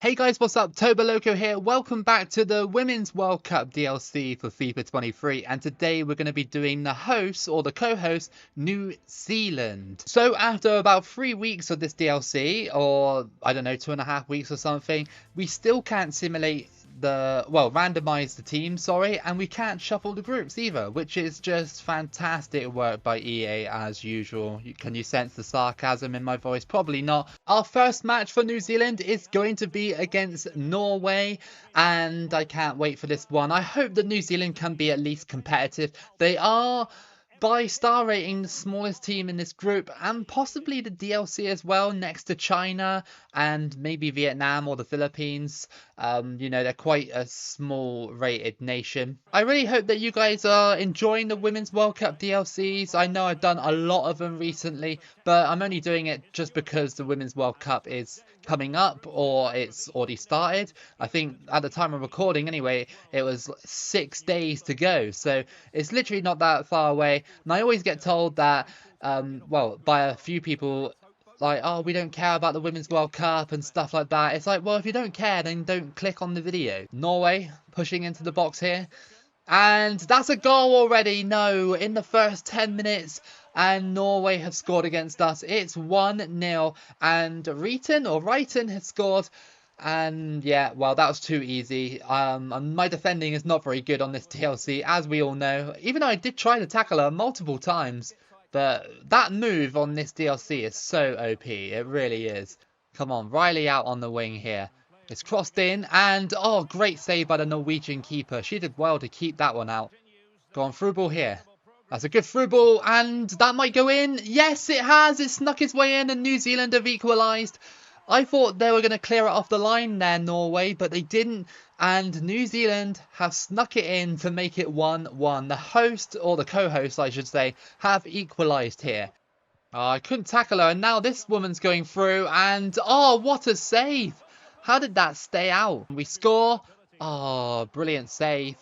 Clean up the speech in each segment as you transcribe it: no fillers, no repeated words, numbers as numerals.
Hey guys, what's up? Toboloco here. Welcome back to the Women's World Cup DLC for FIFA 23. And today we're going to be doing the host or the co-host, New Zealand. So after about 3 weeks of this DLC, or I don't know, 2.5 weeks or something, we still can't randomize the team, and we can't shuffle the groups either, which is just fantastic work by EA as usual. Can you sense the sarcasm in my voice? Probably not. Our first match for New Zealand is going to be against Norway, and I can't wait for this one. I hope that New Zealand can be at least competitive. They are, by star rating, the smallest team in this group, and possibly the DLC as well, next to China and maybe Vietnam or the Philippines. They're quite a small rated nation. I really hope that you guys are enjoying the Women's World Cup DLCs. I know I've done a lot of them recently, but I'm only doing it just because the Women's World Cup is coming up, or it's already started. I think at the time of recording anyway, it was 6 days to go, so it's literally not that far away. And I always get told that by a few people, like, oh, we don't care about the Women's World Cup and stuff like that. It's like, well, if you don't care, then don't click on the video. Norway pushing into the box here. And that's a goal already. No, in the first 10 minutes. And Norway have scored against us. It's 1-0. And Righton has scored. And yeah, well, that was too easy. My defending is not very good on this DLC, as we all know. Even though I did try to tackle her multiple times. But that move on this DLC is so OP. It really is. Come on, Riley out on the wing here. It's crossed in, and oh, great save by the Norwegian keeper. She did well to keep that one out. Go on, through ball here. That's a good through ball, and that might go in. Yes, it has. It snuck its way in, and New Zealand have equalised. I thought they were going to clear it off the line there, Norway, but they didn't. And New Zealand have snuck it in to make it 1-1. The host, or the co-host, I should say, have equalised here. Oh, I couldn't tackle her, and now this woman's going through, and oh, what a save! How did that stay out? We score. Oh, brilliant save.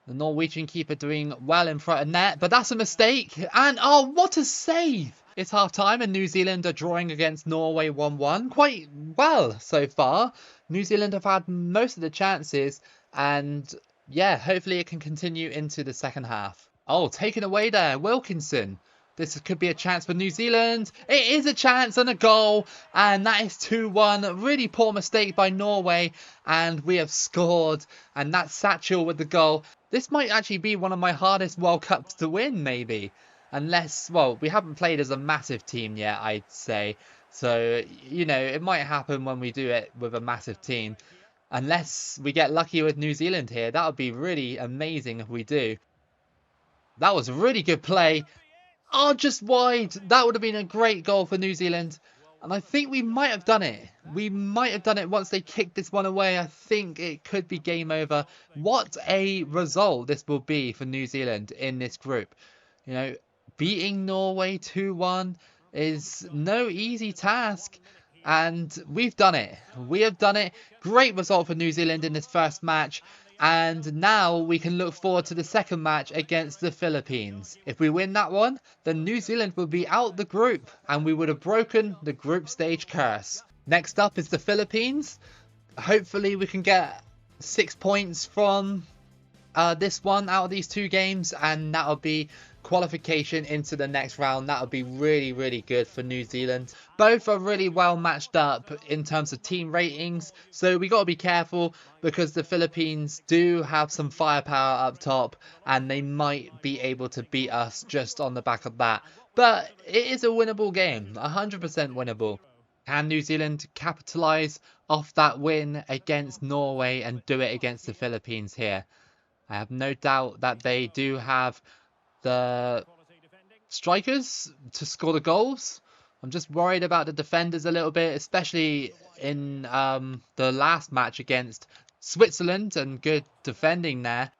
The Norwegian keeper doing well in front of net, but that's a mistake. And oh, what a save! It's half time and New Zealand are drawing against Norway 1-1. Quite well so far. New Zealand have had most of the chances, and yeah, hopefully it can continue into the second half. Oh, taken away there, Wilkinson. This could be a chance for New Zealand. It is a chance and a goal. And that is 2-1. Really poor mistake by Norway. And we have scored. And that's Satchel with the goal. This might actually be one of my hardest World Cups to win, maybe. Unless, well, we haven't played as a massive team yet, I'd say. So, it might happen when we do it with a massive team. Unless we get lucky with New Zealand here. That would be really amazing if we do. That was a really good play. Oh, just wide. That would have been a great goal for New Zealand. And I think we might have done it. We might have done it once they kicked this one away. I think it could be game over. What a result this will be for New Zealand in this group. Beating Norway 2-1 is no easy task. And we've done it. We have done it. Great result for New Zealand in this first match. And now we can look forward to the second match against the Philippines. If we win that one, then New Zealand will be out the group and we would have broken the group stage curse. Next up is the Philippines. Hopefully we can get 6 points from this one out of these 2 games, and that'll be qualification into the next round. That would be really, really good for New Zealand. Both are really well matched up in terms of team ratings, so we got to be careful because the Philippines do have some firepower up top and they might be able to beat us just on the back of that. But it is a winnable game, 100% winnable. Can New Zealand capitalise off that win against Norway and do it against the Philippines here? I have no doubt that they do have the strikers to score the goals. I'm just worried about the defenders a little bit, especially in the last match against Switzerland, and good defending there.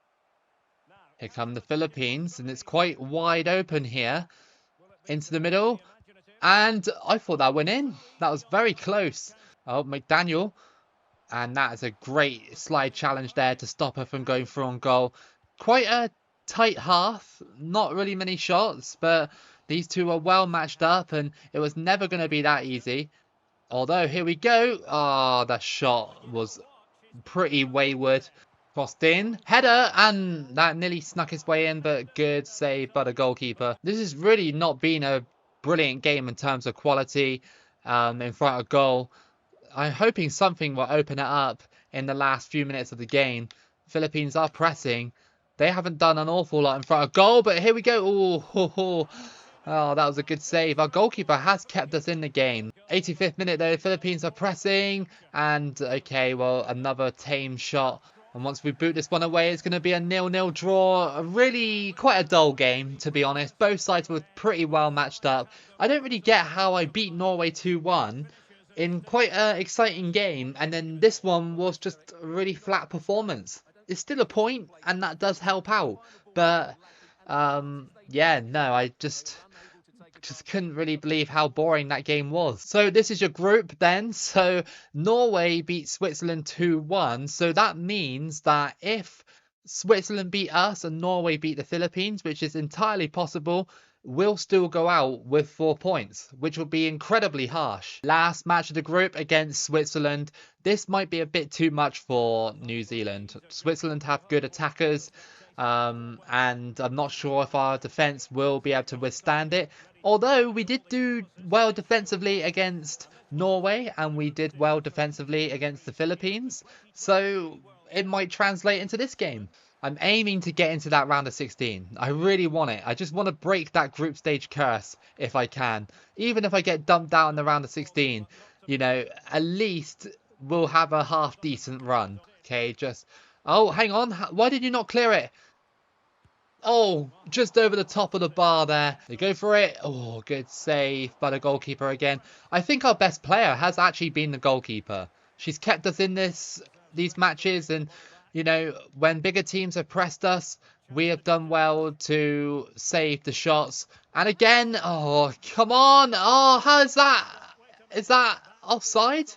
Here come the Philippines, and it's quite wide open here into the middle. And I thought that went in. That was very close. Oh, McDaniel. And that is a great slide challenge there to stop her from going through on goal. Quite a tight half. Not really many shots, but these two are well matched up and it was never going to be that easy. Although, here we go. Ah, that shot was pretty wayward. Crossed in. Header, and that nearly snuck his way in, but good save by the goalkeeper. This has really not been a brilliant game in terms of quality in front of goal. I'm hoping something will open it up in the last few minutes of the game. Philippines are pressing. They haven't done an awful lot in front of goal, but here we go. Oh, ho, ho. Oh, that was a good save. Our goalkeeper has kept us in the game. 85th minute though, Philippines are pressing. And, okay, well, another tame shot. And once we boot this one away, it's going to be a 0-0 draw. Really quite a dull game, to be honest. Both sides were pretty well matched up. I don't really get how I beat Norway 2-1 in quite an exciting game, and then this one was just a really flat performance. It's still a point, and that does help out. But, yeah, no, I just couldn't really believe how boring that game was. So this is your group then. So Norway beat Switzerland 2-1. So that means that if Switzerland beat us and Norway beat the Philippines, which is entirely possible, we'll still go out with 4 points, which will be incredibly harsh. Last match of the group against Switzerland. This might be a bit too much for New Zealand. Switzerland have good attackers. And I'm not sure if our defence will be able to withstand it. Although we did do well defensively against Norway and we did well defensively against the Philippines. So it might translate into this game. I'm aiming to get into that round of 16. I really want it. I just want to break that group stage curse if I can. Even if I get dumped out in the round of 16, you know, at least we'll have a half decent run. Okay, just... Oh, hang on. Why did you not clear it? Oh, just over the top of the bar there. They go for it. Oh, good save by the goalkeeper again. I think our best player has actually been the goalkeeper. She's kept us in these matches, and, you know, when bigger teams have pressed us, we have done well to save the shots. And again, oh, come on. Oh, how is that? Is that offside?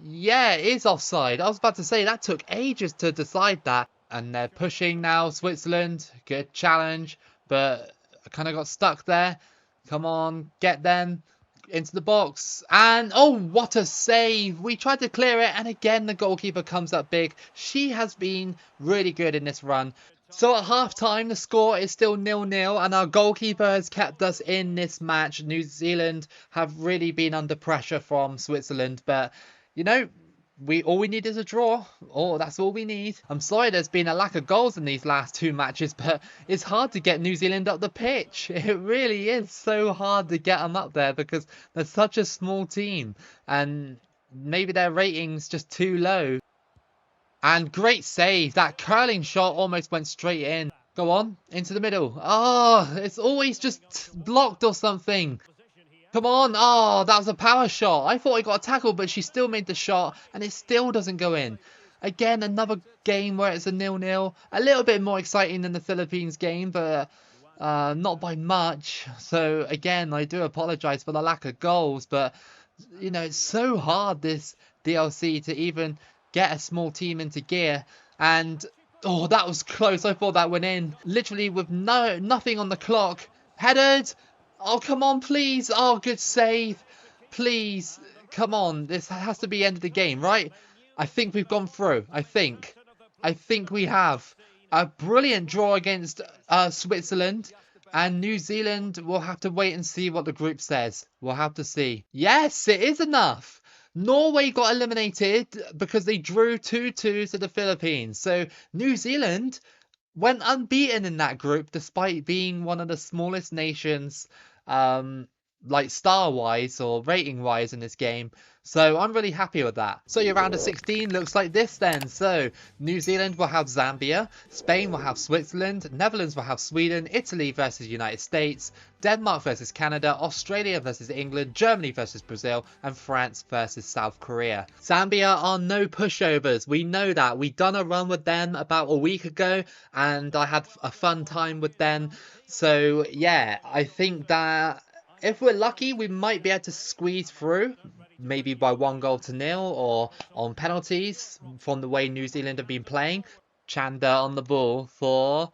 Yeah, it is offside. I was about to say that took ages to decide that. And they're pushing now, Switzerland. Good challenge, but I kind of got stuck there. Come on, get them into the box. And, oh, what a save. We tried to clear it, and again, the goalkeeper comes up big. She has been really good in this run. So at half-time, the score is still 0-0, and our goalkeeper has kept us in this match. New Zealand have really been under pressure from Switzerland, but, you know, all we need is a draw. Oh, that's all we need. I'm sorry there's been a lack of goals in these last 2 matches, but it's hard to get New Zealand up the pitch. It really is so hard to get them up there because they're such a small team, and maybe their rating's just too low. And great save. That curling shot almost went straight in. Go on, into the middle. Oh, it's always just blocked or something. Come on. Oh, that was a power shot. I thought I got a tackle, but she still made the shot, and it still doesn't go in. Again, another game where it's a 0-0. A little bit more exciting than the Philippines game, but not by much. So, again, I do apologise for the lack of goals, but, you know, it's so hard, this DLC, to even get a small team into gear. And, oh, that was close. I thought that went in. Literally with nothing on the clock. Headed. Oh, come on, please. Oh, good save. Please. Come on. This has to be the end of the game, right? I think we've gone through. I think we have. A brilliant draw against Switzerland. And New Zealand will have to wait and see what the group says. We'll have to see. Yes, it is enough. Norway got eliminated because they drew 2-2 to the Philippines. So New Zealand went unbeaten in that group despite being one of the smallest nations, like star-wise or rating-wise in this game. So I'm really happy with that. So your round of 16 looks like this then. So New Zealand will have Zambia, Spain will have Switzerland, Netherlands will have Sweden, Italy versus United States, Denmark versus Canada, Australia versus England, Germany versus Brazil, and France versus South Korea. Zambia are no pushovers. We know that. We done a run with them about a week ago, and I had a fun time with them. So yeah, I think that if we're lucky, we might be able to squeeze through, maybe by 1-0 or on penalties from the way New Zealand have been playing. Chanda on the ball for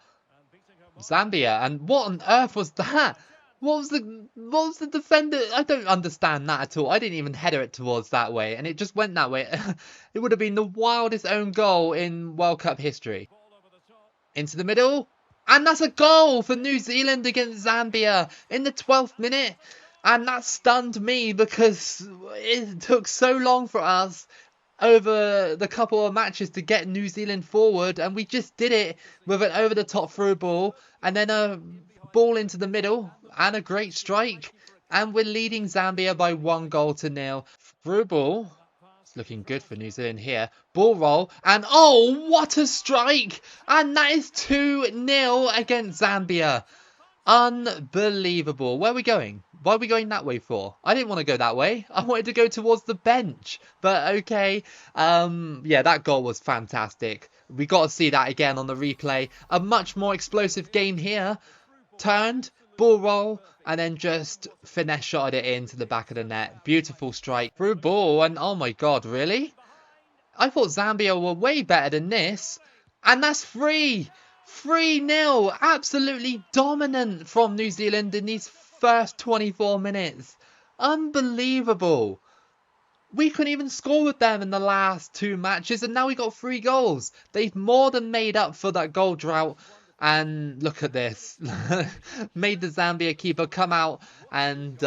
Zambia. And what on earth was that? What was the defender? I don't understand that at all. I didn't even header it towards that way, and it just went that way. It would have been the wildest own goal in World Cup history. Into the middle, and that's a goal for New Zealand against Zambia in the 12th minute. And that stunned me because it took so long for us over the couple of matches to get New Zealand forward, and we just did it with an over-the-top through ball and then a ball into the middle and a great strike, and we're leading Zambia by 1-0. Through ball, it's looking good for New Zealand here. Ball roll, and oh, what a strike! And that is 2-0 against Zambia. Unbelievable. Where are we going? Why are we going that way for? I didn't want to go that way. I wanted to go towards the bench. But okay. Yeah, that goal was fantastic. We got to see that again on the replay. A much more explosive game here. Turned, ball roll, and then just finesse shotted it into the back of the net. Beautiful strike. Through ball, and oh my god, really? I thought Zambia were way better than this. And that's 3-0, absolutely dominant from New Zealand in these first 24 minutes. Unbelievable. We couldn't even score with them in the last 2 matches, and now we got 3 goals. They've more than made up for that goal drought. And look at this. Made the Zambia keeper come out, and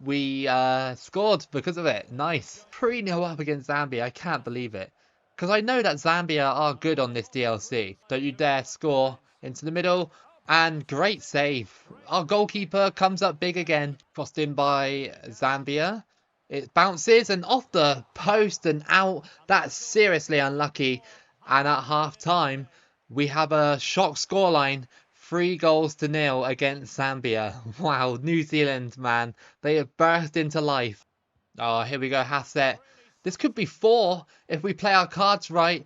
we scored because of it. Nice. 3-0 up against Zambia. I can't believe it. Because I know that Zambia are good on this DLC. Don't you dare score. Into the middle. And great save. Our goalkeeper comes up big again. Crossed in by Zambia. It bounces and off the post and out. That's seriously unlucky. And at half time, we have a shock scoreline. 3-0 against Zambia. Wow, New Zealand, man. They have burst into life. Oh, here we go, Hassett. This could be 4 if we play our cards right.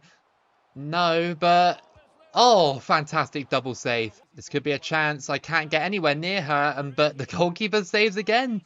No, but... Oh, fantastic double save. This could be a chance. I can't get anywhere near her, but the goalkeeper saves again.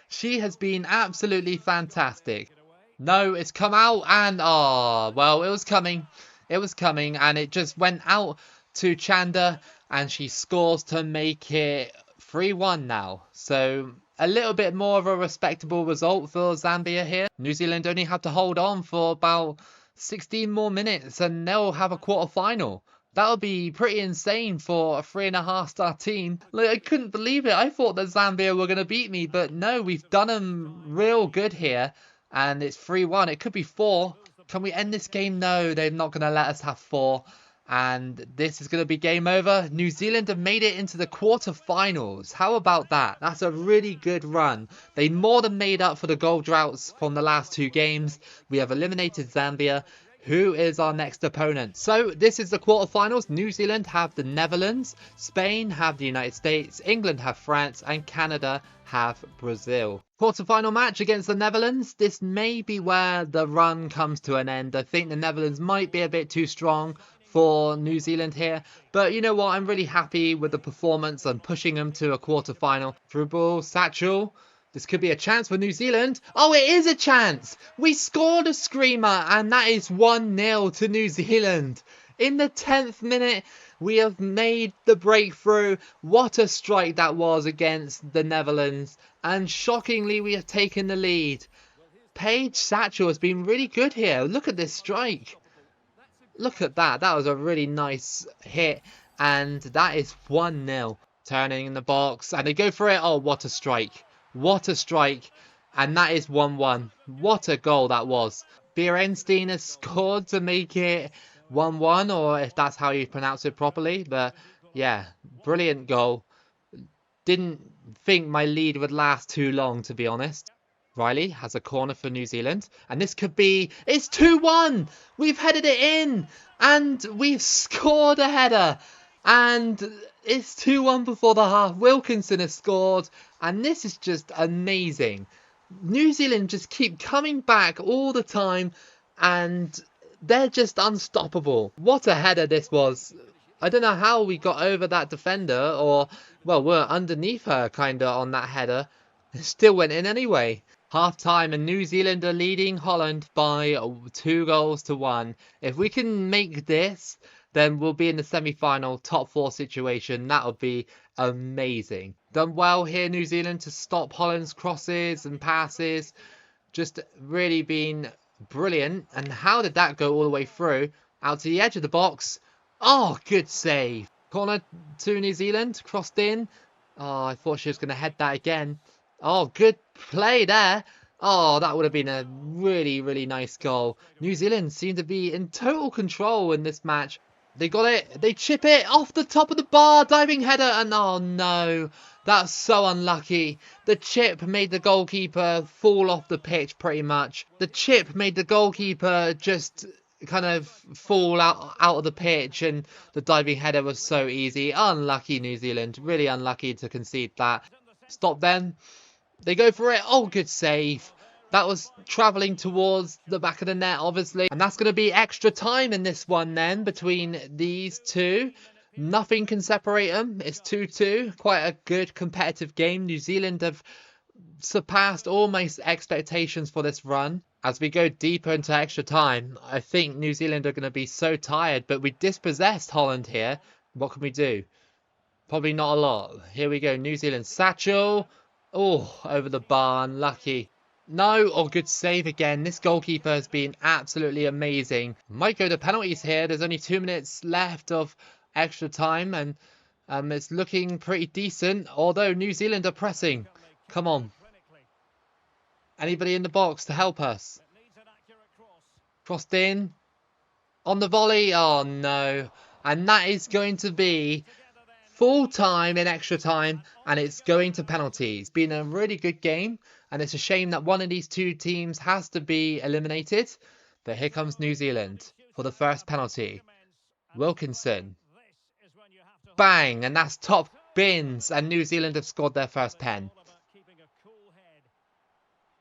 She has been absolutely fantastic. No, it's come out and... Oh, well, it was coming. It was coming, and it just went out to Chanda, and she scores to make it 3-1 now. So... a little bit more of a respectable result for Zambia here. New Zealand only have to hold on for about 16 more minutes and they'll have a quarter-final. That would be pretty insane for a 3.5-star team. Like, I couldn't believe it. I thought that Zambia were going to beat me, but no, we've done them real good here. And it's 3-1. It could be 4. Can we end this game? No, they're not going to let us have 4. And this is going to be game over. New Zealand have made it into the quarterfinals. How about that? That's a really good run. They more than made up for the goal droughts from the last 2 games. We have eliminated Zambia. Who is our next opponent? So this is the quarterfinals. New Zealand have the Netherlands. Spain have the United States. England have France. And Canada have Brazil. Quarterfinal match against the Netherlands. This may be where the run comes to an end. I think the Netherlands might be a bit too strong for New Zealand here, but you know what, I'm really happy with the performance and pushing them to a quarter-final. Through ball, Satchel, this could be a chance for New Zealand. Oh, it is a chance! We scored a screamer, and that is 1-0 to New Zealand. In the 10th minute, we have made the breakthrough. What a strike that was against the Netherlands, and shockingly, we have taken the lead. Paige Satchel has been really good here. Look at this strike. Look at that. That was a really nice hit. And that is 1-0. Turning in the box. And they go for it. Oh, what a strike. What a strike. And that is 1-1. What a goal that was. Bierenstein has scored to make it 1-1. Or if that's how you pronounce it properly. But yeah, brilliant goal. Didn't think my lead would last too long, to be honest. Riley has a corner for New Zealand. And this could be... It's 2-1! We've headed it in! And we've scored a header! And it's 2-1 before the half. Wilkinson has scored. And this is just amazing. New Zealand just keep coming back all the time. And they're just unstoppable. What a header this was. I don't know how we got over that defender. Or, well, we're underneath her kind of on that header. It still went in anyway. Half time and New Zealand are leading Holland by 2-1. If we can make this, then we'll be in the semi-final top 4 situation. That would be amazing. Done well here, New Zealand, to stop Holland's crosses and passes. Just really been brilliant. And how did that go all the way through? Out to the edge of the box. Oh, good save. Corner to New Zealand. Crossed in. Oh, I thought she was going to head that again. Oh, good play there. Oh, that would have been a really, really nice goal. New Zealand seem to be in total control in this match. They got it. They chip it off the top of the bar. Diving header. And oh, no. That's so unlucky. The chip made the goalkeeper fall off the pitch pretty much. The chip made the goalkeeper just kind of fall out of the pitch, and the diving header was so easy. Unlucky New Zealand. Really unlucky to concede that. Stop them. They go for it. Oh, good save. That was travelling towards the back of the net, obviously. And that's going to be extra time in this one then between these two. Nothing can separate them. It's 2-2. Quite a good competitive game. New Zealand have surpassed all my expectations for this run. As we go deeper into extra time, I think New Zealand are going to be so tired. But we dispossessed Holland here. What can we do? Probably not a lot. Here we go. New Zealand. Satchel. Oh, over the bar. Unlucky. No, oh, good save again. This goalkeeper has been absolutely amazing. Might go to penalties here. There's only 2 minutes left of extra time, and it's looking pretty decent, although New Zealand are pressing. Come on. Anybody in the box to help us? Crossed in. On the volley. Oh, no. And that is going to be full time in extra time, and it's going to penalties. It's been a really good game. And it's a shame that one of these two teams has to be eliminated. But here comes New Zealand for the first penalty. Wilkinson. Bang! And that's top bins. And New Zealand have scored their first pen.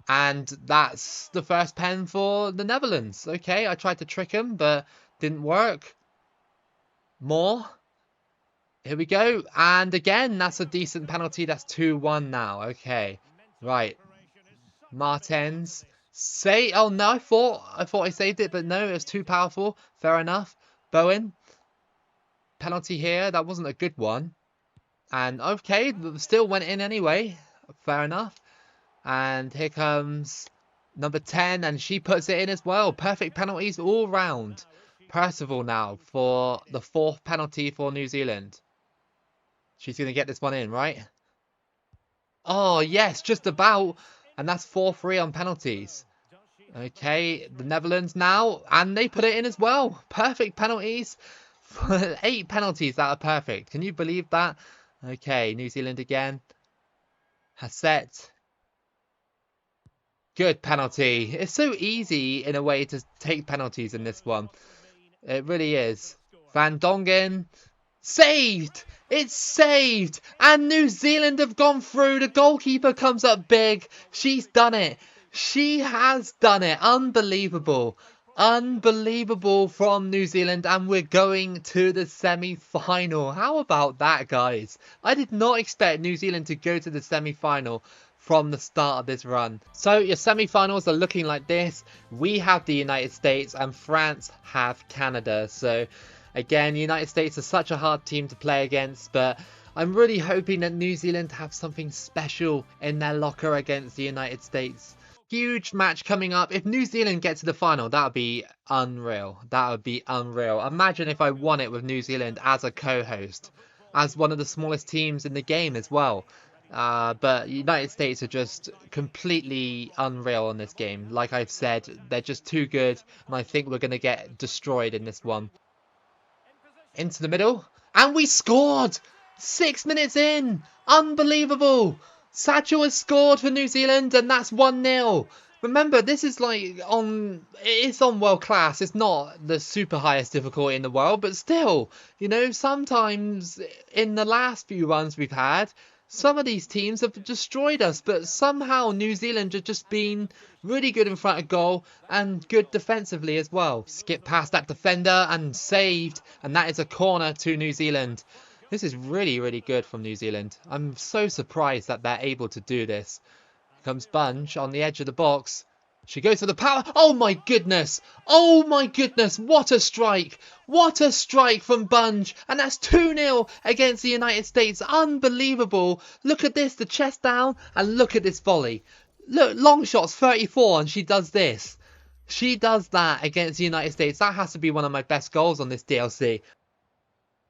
And that's the first pen for the Netherlands. Okay, I tried to trick them, but didn't work. More. Here we go. And again, that's a decent penalty. That's 2-1 now. Okay, right. Martens. Oh no, I thought I saved it, but no, it was too powerful. Fair enough. Bowen. Penalty here. That wasn't a good one. And okay, still went in anyway. Fair enough. And here comes number 10, and she puts it in as well. Perfect penalties all round. Percival now for the 4th penalty for New Zealand. She's going to get this one in, right? Oh, yes, just about. And that's 4-3 on penalties. Okay, the Netherlands now. And they put it in as well. Perfect penalties. 8 penalties that are perfect. Can you believe that? Okay, New Zealand again. Hassett. Good penalty. It's so easy in a way to take penalties in this one. It really is. Van Dongen. Saved! It's saved! And New Zealand have gone through. The goalkeeper comes up big. She's done it. She has done it. Unbelievable. Unbelievable from New Zealand. And we're going to the semi-final. How about that, guys? I did not expect New Zealand to go to the semi-final from the start of this run. So your semi-finals are looking like this. We have the United States and France have Canada. So again, the United States are such a hard team to play against, but I'm really hoping that New Zealand have something special in their locker against the United States. Huge match coming up. If New Zealand get to the final, that would be unreal. That would be unreal. Imagine if I won it with New Zealand as a co-host, as one of the smallest teams in the game as well. But United States are just completely unreal in this game. Like I've said, they're just too good, and I think we're going to get destroyed in this one. Into the middle, and we scored! 6 minutes in! Unbelievable! Satchel has scored for New Zealand, and that's 1-0. Remember, this is it's on world class. It's not the super highest difficulty in the world, but still, you know, sometimes in the last few runs we've had, some of these teams have destroyed us, but somehow New Zealand have just been really good in front of goal and good defensively as well. Skip past that defender and saved, and that is a corner to New Zealand. This is really, really good from New Zealand. I'm so surprised that they're able to do this. Here comes Bunge on the edge of the box. She goes for the power. Oh my goodness. Oh my goodness. What a strike. What a strike from Bunge. And that's 2-0 against the United States. Unbelievable. Look at this. The chest down. And look at this volley. Look, long shots 34 and she does this. She does that against the United States. That has to be one of my best goals on this DLC.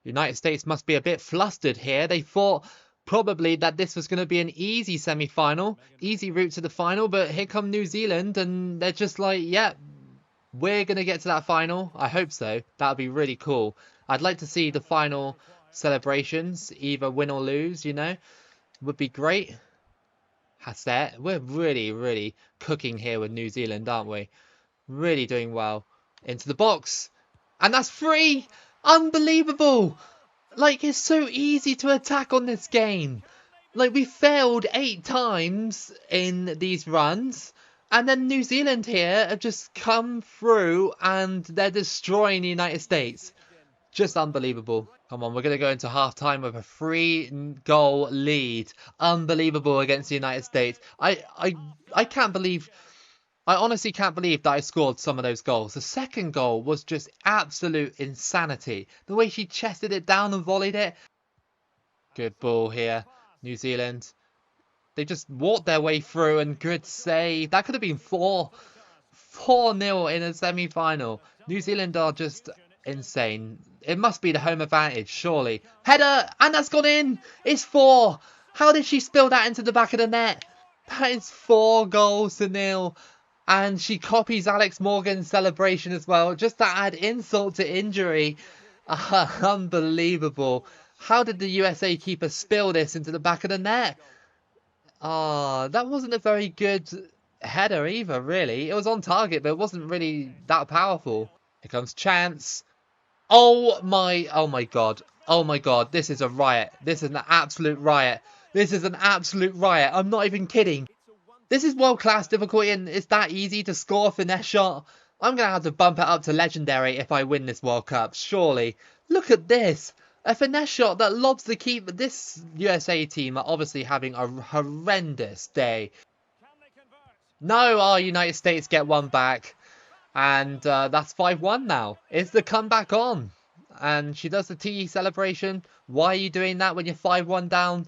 United States must be a bit flustered here. They thought probably that this was going to be an easy semi-final, easy route to the final, but here come New Zealand and they're just like, yeah, we're going to get to that final. I hope so. That would be really cool. I'd like to see the final celebrations, either win or lose, you know, would be great. Hasset, we're really cooking here with New Zealand, aren't we? Really doing well. Into the box. And that's free! Unbelievable! Like, it's so easy to attack on this game. Like, we failed 8 times in these runs. And then New Zealand here have just come through and they're destroying the United States. Just unbelievable. Come on, we're going to go into half-time with a 3-goal lead. Unbelievable against the United States. I can't believe... I honestly can't believe that I scored some of those goals. The second goal was just absolute insanity. The way she chested it down and volleyed it. Good ball here. New Zealand. They just walked their way through and good save. That could have been 4-0 in a semi-final. New Zealand are just insane. It must be the home advantage, surely. Header! And that's gone in! It's 4! How did she spill that into the back of the net? That is 4-0. And she copies Alex Morgan's celebration as well, just to add insult to injury. Unbelievable. How did the USA keeper spill this into the back of the net? That wasn't a very good header either, really. It was on target, but it wasn't really that powerful. Here comes Chance. Oh my god. Oh my god. This is a riot. This is an absolute riot. This is an absolute riot. I'm not even kidding. This is world-class difficulty and it's that easy to score a finesse shot. I'm going to have to bump it up to legendary if I win this World Cup, surely. Look at this. A finesse shot that lobs the keeper. This USA team are obviously having a horrendous day. No, our United States get one back. And that's 5-1 now. It's the comeback on. And she does the TE celebration. Why are you doing that when you're 5-1 down?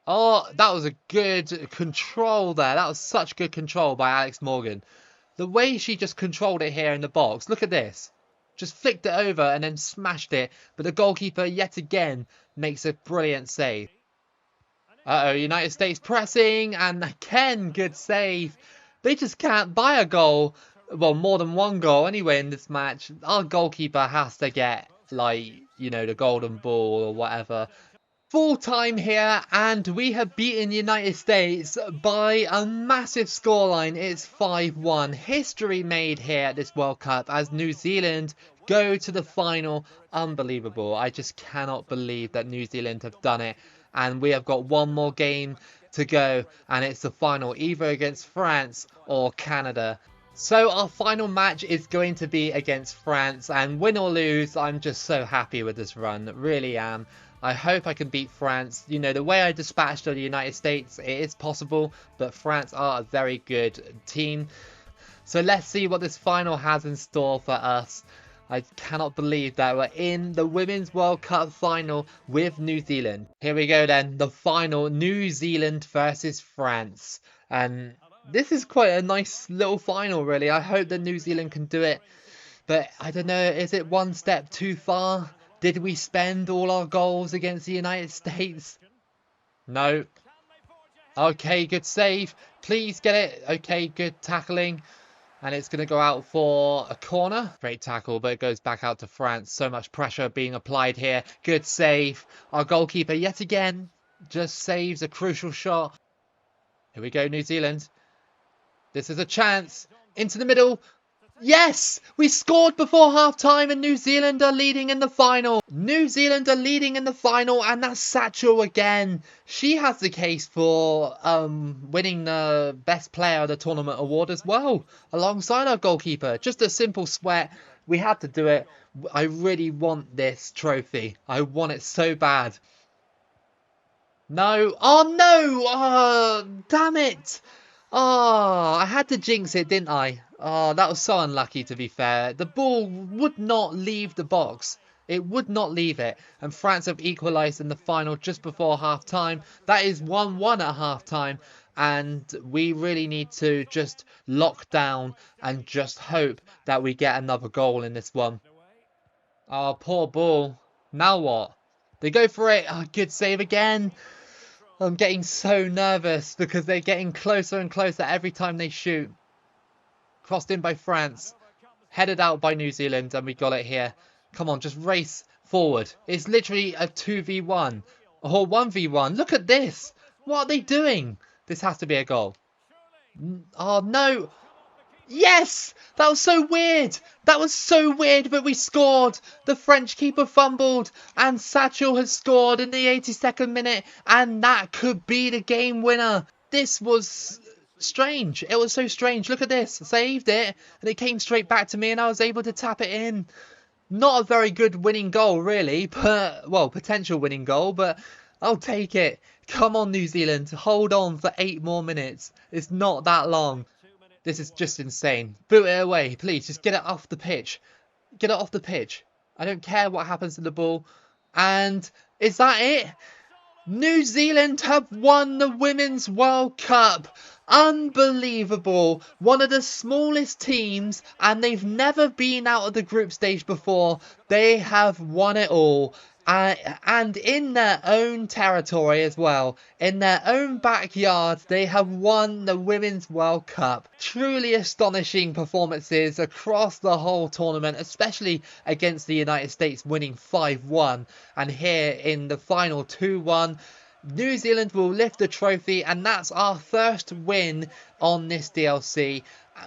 Oh, that was a good control there. That was such good control by Alex Morgan. The way she just controlled it here in the box. Look at this. Just flicked it over and then smashed it. But the goalkeeper, yet again, makes a brilliant save. Uh-oh, United States pressing. And again, good save. They just can't buy a goal. Well, more than one goal anyway in this match. Our goalkeeper has to get, like, you know, the golden ball or whatever. Full time here and we have beaten the United States by a massive scoreline. It's 5-1. History made here at this World Cup as New Zealand go to the final. Unbelievable. I just cannot believe that New Zealand have done it. And we have got one more game to go and it's the final either against France or Canada. So our final match is going to be against France and win or lose, I'm just so happy with this run. Really am. I hope I can beat France. You know, the way I dispatched the United States, it is possible, but France are a very good team. So let's see what this final has in store for us. I cannot believe that we're in the Women's World Cup final with New Zealand. Here we go then, the final, New Zealand versus France. And this is quite a nice little final, really. I hope that New Zealand can do it. But I don't know, is it one step too far? Did we spend all our goals against the United States? No. Okay, good save. Please get it. Okay, good tackling. And it's going to go out for a corner. Great tackle, but it goes back out to France. So much pressure being applied here. Good save. Our goalkeeper, yet again, just saves a crucial shot. Here we go, New Zealand. This is a chance. Into the middle. Yes! We scored before half-time and New Zealand are leading in the final. New Zealand are leading in the final and that's Satchel again. She has the case for winning the Best Player of the Tournament award as well. Alongside our goalkeeper. Just a simple sweat. We had to do it. I really want this trophy. I want it so bad. No. Oh no! Oh, damn it! Oh, I had to jinx it, didn't I? Oh, that was so unlucky, to be fair. The ball would not leave the box. It would not leave it. And France have equalised in the final just before half-time. That is 1-1 at half-time. And we really need to just lock down and just hope that we get another goal in this one. Oh, poor ball. Now what? They go for it. Oh, good save again. I'm getting so nervous because they're getting closer and closer every time they shoot. Crossed in by France. Headed out by New Zealand, and we got it here. Come on, just race forward. It's literally a 2v1 or 1v1. Look at this. What are they doing? This has to be a goal. Oh, no. Yes! That was so weird. That was so weird, but we scored. The French keeper fumbled and Satchel has scored in the 82nd minute, and that could be the game winner. This was strange. It was so strange. Look at this. Saved it and it came straight back to me and I was able to tap it in. Not a very good winning goal, really, but, well, potential winning goal, but I'll take it. Come on, New Zealand. Hold on for 8 more minutes. It's not that long. This is just insane. Boot it away, please. Just get it off the pitch. Get it off the pitch. I don't care what happens to the ball. And is that it? New Zealand have won the Women's World Cup. Unbelievable. One of the smallest teams, and they've never been out of the group stage before. They have won it all. And in their own territory as well, in their own backyard, they have won the Women's World Cup. Truly astonishing performances across the whole tournament, especially against the United States winning 5-1, and here in the final 2-1. New Zealand will lift the trophy, and that's our first win on this DLC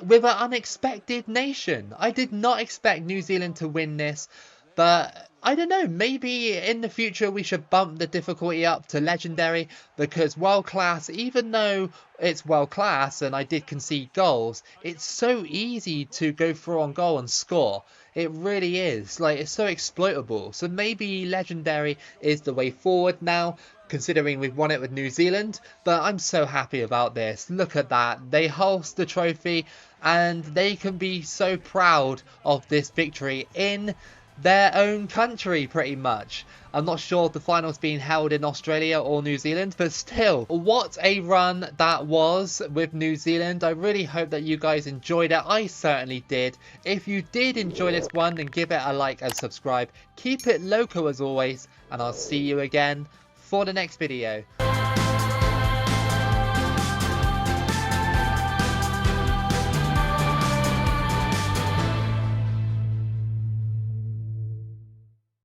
with an unexpected nation. I did not expect New Zealand to win this, but I don't know, maybe in the future we should bump the difficulty up to legendary, because world class, even though it's world class and I did concede goals, it's so easy to go through on goal and score. It really is. Like, it's so exploitable. So maybe legendary is the way forward now, considering we've won it with New Zealand. But I'm so happy about this. Look at that. They host the trophy and they can be so proud of this victory in their own country, pretty much. I'm not sure if the final's being held in Australia or New Zealand, but still, what a run that was with New Zealand. I really hope that you guys enjoyed it. I certainly did. If you did enjoy this one, then give it a like and subscribe. Keep it loco as always, and I'll see you again for the next video.